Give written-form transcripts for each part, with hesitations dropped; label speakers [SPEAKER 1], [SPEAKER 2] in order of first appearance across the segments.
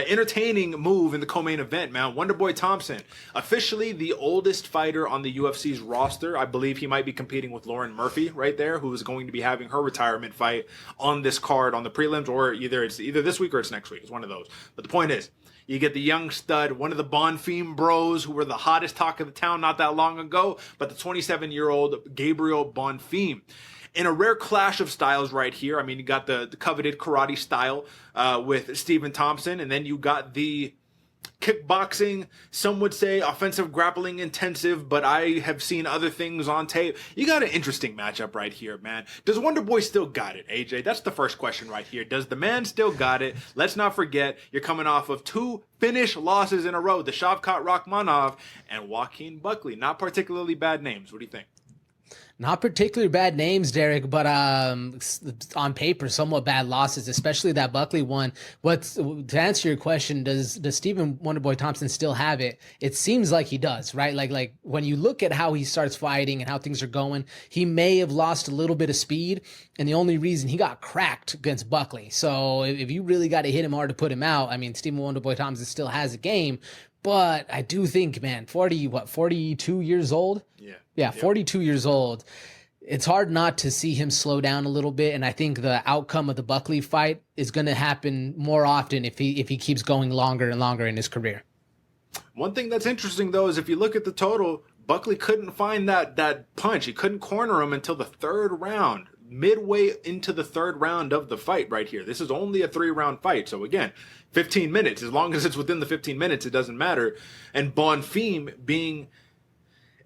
[SPEAKER 1] Entertaining move in the co-main event, man. Wonderboy Thompson, officially the oldest fighter on the UFC's roster. I believe he might be competing with Lauren Murphy right there, who is going to be having her retirement fight on this card on the prelims, or either this week or it's next week. It's one of those. But the point is, you get the young stud, one of the Bonfim bros who were the hottest talk of the town not that long ago, but the 27-year-old Gabriel Bonfim. In a rare clash of styles right here. I mean, you got the coveted karate style with Stephen Thompson, and then you got the kickboxing, some would say offensive grappling intensive, but I have seen other things on tape. You got an interesting matchup right here, man. Does Wonderboy still got it, AJ? That's the first question right here. Does the man still got it? Let's not forget, you're coming off of 2 finish losses in a row, the Shavkat Rakhmonov and Joaquin Buckley. Not particularly bad names. What do you think?
[SPEAKER 2] Not particularly bad names, Derek, but on paper, somewhat bad losses, especially that Buckley one. To answer your question, does Stephen Wonderboy Thompson still have it? It seems like he does, right? Like when you look at how he starts fighting and how things are going, he may have lost a little bit of speed, and the only reason he got cracked against Buckley. So if you really got to hit him hard to put him out, I mean, Stephen Wonderboy Thompson still has a game. But I do think, man, 42 years old? Yeah, 42 years old. It's hard not to see him slow down a little bit, and I think the outcome of the Buckley fight is going to happen more often if he keeps going longer and longer in his career.
[SPEAKER 1] One thing that's interesting, though, is if you look at the total, Buckley couldn't find that punch. He couldn't corner him until the 3rd round. Midway into the 3rd round of the fight right here. This is only a 3-round fight. So again, 15 minutes. As long as it's within the 15 minutes, it doesn't matter. And Bonfim being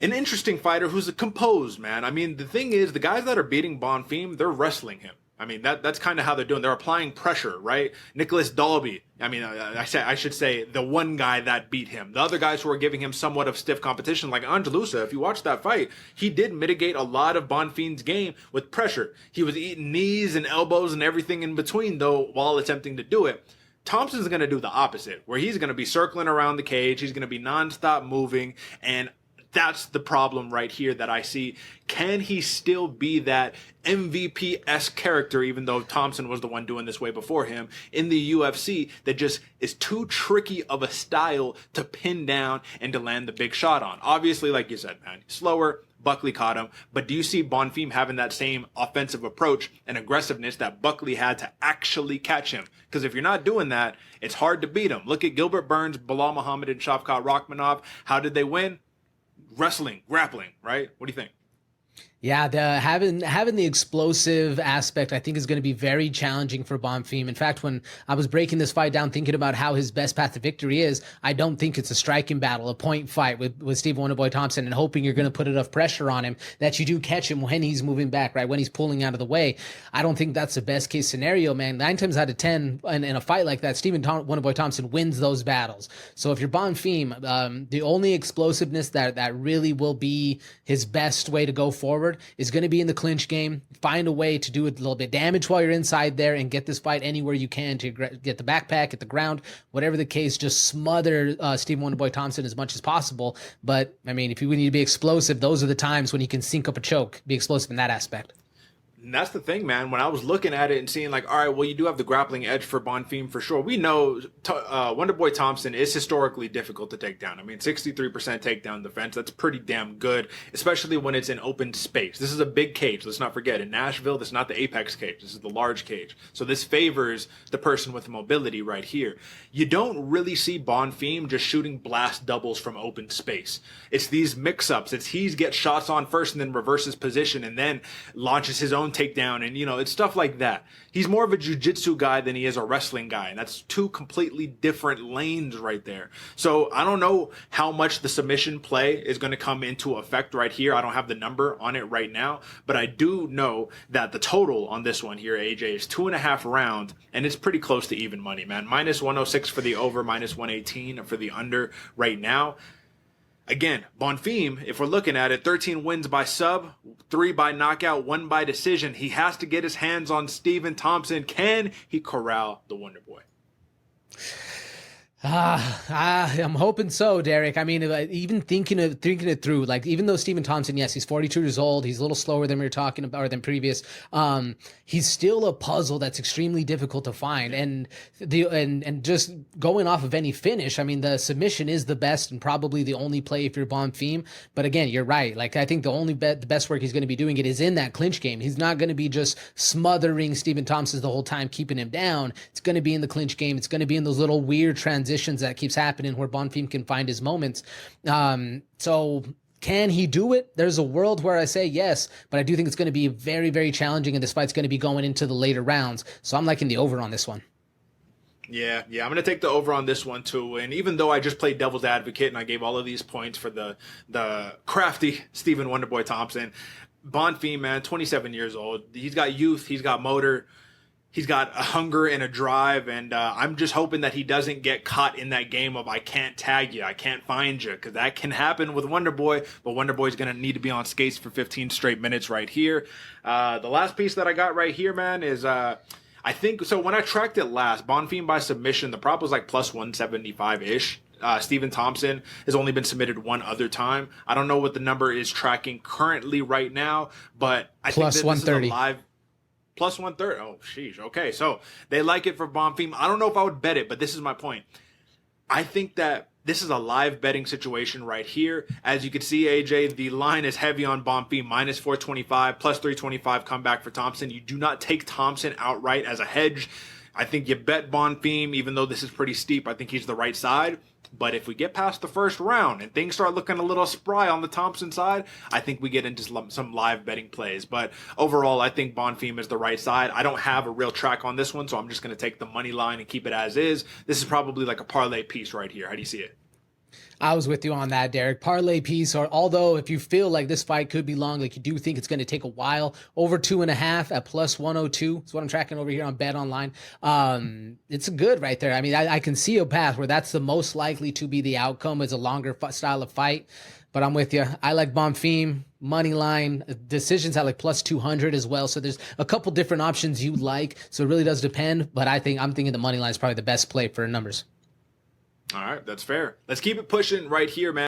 [SPEAKER 1] an interesting fighter who's composed, man. I mean, the thing is, the guys that are beating Bonfim, they're wrestling him. I mean, that's kind of how they're doing. They're applying pressure, right? Nicholas Dalby. I mean, I should say the one guy that beat him. The other guys who are giving him somewhat of stiff competition, like Angelusa, if you watch that fight, he did mitigate a lot of Bonfim's game with pressure. He was eating knees and elbows and everything in between, though, while attempting to do it. Thompson's going to do the opposite, where he's going to be circling around the cage. He's going to be nonstop moving, and that's the problem right here that I see. Can he still be that MVP-esque character, even though Thompson was the one doing this way before him, in the UFC that just is too tricky of a style to pin down and to land the big shot on? Obviously, like you said, man, slower. Buckley caught him. But do you see Bonfim having that same offensive approach and aggressiveness that Buckley had to actually catch him? Because if you're not doing that, it's hard to beat him. Look at Gilbert Burns, Bilal Muhammad, and Shavkat Rakhmonov. How did they win? Wrestling, grappling, right? What do you think?
[SPEAKER 2] Yeah, having the explosive aspect, I think, is going to be very challenging for Bonfim. In fact, when I was breaking this fight down, thinking about how his best path to victory is, I don't think it's a striking battle, a point fight with Steve Wonderboy Thompson, and hoping you're going to put enough pressure on him that you do catch him when he's moving back, right? When he's pulling out of the way. I don't think that's the best case scenario, man. 9 times out of 10 in a fight like that, Wonderboy Thompson wins those battles. So if you're Bonfim, the only explosiveness that really will be his best way to go forward is going to be in the clinch game. Find a way to do a little bit of damage while you're inside there and get this fight anywhere you can to get the backpack, get the ground, whatever the case. Just smother Steve Wonderboy Thompson as much as possible. But I mean, if you need to be explosive, those are the times when you can sink up a choke, be explosive in that aspect.
[SPEAKER 1] And that's the thing, man. When I was looking at it and seeing like, all right, well, you do have the grappling edge for Bonfim for sure. We know Wonderboy Thompson is historically difficult to take down. I mean, 63% takedown defense. That's pretty damn good, especially when it's in open space. This is a big cage. Let's not forget. In Nashville, this is not the apex cage. This is the large cage. So this favors the person with mobility right here. You don't really see Bonfim just shooting blast doubles from open space. It's these mix-ups. It's he gets shots on first and then reverses position and then launches his own takedown, and it's stuff like that. He's more of a jiu-jitsu guy than he is a wrestling guy, and that's 2 completely different lanes right there. So I don't know how much the submission play is going to come into effect right here. I don't have the number on it right now, but I do know that the total on this one here, AJ, is 2.5 rounds, and it's pretty close to even money, man. Minus 106 for the over, minus 118 for the under right now. Again, Bonfim, if we're looking at it, 13 wins by sub, 3 by knockout, 1 by decision. He has to get his hands on Stephen Thompson. Can he corral the Wonder Boy?
[SPEAKER 2] I'm hoping so, Derek. I mean, even thinking it through, like even though Stephen Thompson, yes, he's 42 years old, he's a little slower than we were talking about or than previous. He's still a puzzle that's extremely difficult to find, and just going off of any finish, I mean, the submission is the best and probably the only play if you're Bonfim. But again, you're right. Like I think the best work he's going to be doing it is in that clinch game. He's not going to be just smothering Stephen Thompson the whole time, keeping him down. It's going to be in the clinch game. It's going to be in those little weird transitions that keeps happening where Bonfim can find his moments. So can he do it? There's a world where I say yes, but I do think it's going to be very, very challenging, and this fight's going to be going into the later rounds. So I'm liking the over on this one.
[SPEAKER 1] Yeah, I'm going to take the over on this one too. And even though I just played devil's advocate and I gave all of these points for the crafty Stephen Wonderboy Thompson, Bonfim, man, 27 years old. He's got youth. He's got motor. He's got a hunger and a drive, and I'm just hoping that he doesn't get caught in that game of I can't tag you, I can't find you, because that can happen with Wonderboy, but Wonderboy's going to need to be on skates for 15 straight minutes right here. The last piece that I got right here, man, is I think, so when I tracked it last, Bonfim by submission, the prop was like plus 175-ish. Stephen Thompson has only been submitted one other time. I don't know what the number is tracking currently right now, but I
[SPEAKER 2] plus
[SPEAKER 1] think that this is a
[SPEAKER 2] 130.
[SPEAKER 1] live... Plus 130. Oh, sheesh. Okay, so they like it for Bonfim. I don't know if I would bet it, but this is my point. I think that this is a live betting situation right here. As you can see, AJ, the line is heavy on Bonfim, minus 425, plus 325 comeback for Thompson. You do not take Thompson outright as a hedge. I think you bet Bonfim, even though this is pretty steep. I think he's the right side. But if we get past the first round and things start looking a little spry on the Thompson side, I think we get into some live betting plays. But overall, I think Bonfim is the right side. I don't have a real track on this one, so I'm just going to take the money line and keep it as is. This is probably like a parlay piece right here. How do you see it?
[SPEAKER 2] I was with you on that, Derek. Parlay piece, or although if you feel like this fight could be long, like you do think it's going to take a while, over 2.5 at plus 102 is what I'm tracking over here on Bet Online. It's good right there. I mean, I can see a path where that's the most likely to be the outcome, is a longer style of fight. But I'm with you. I like Bonfim, money line, decisions at like plus 200 as well. So there's a couple different options you like. So it really does depend. But I'm thinking the money line is probably the best play for numbers.
[SPEAKER 1] All right, that's fair. Let's keep it pushing right here, man.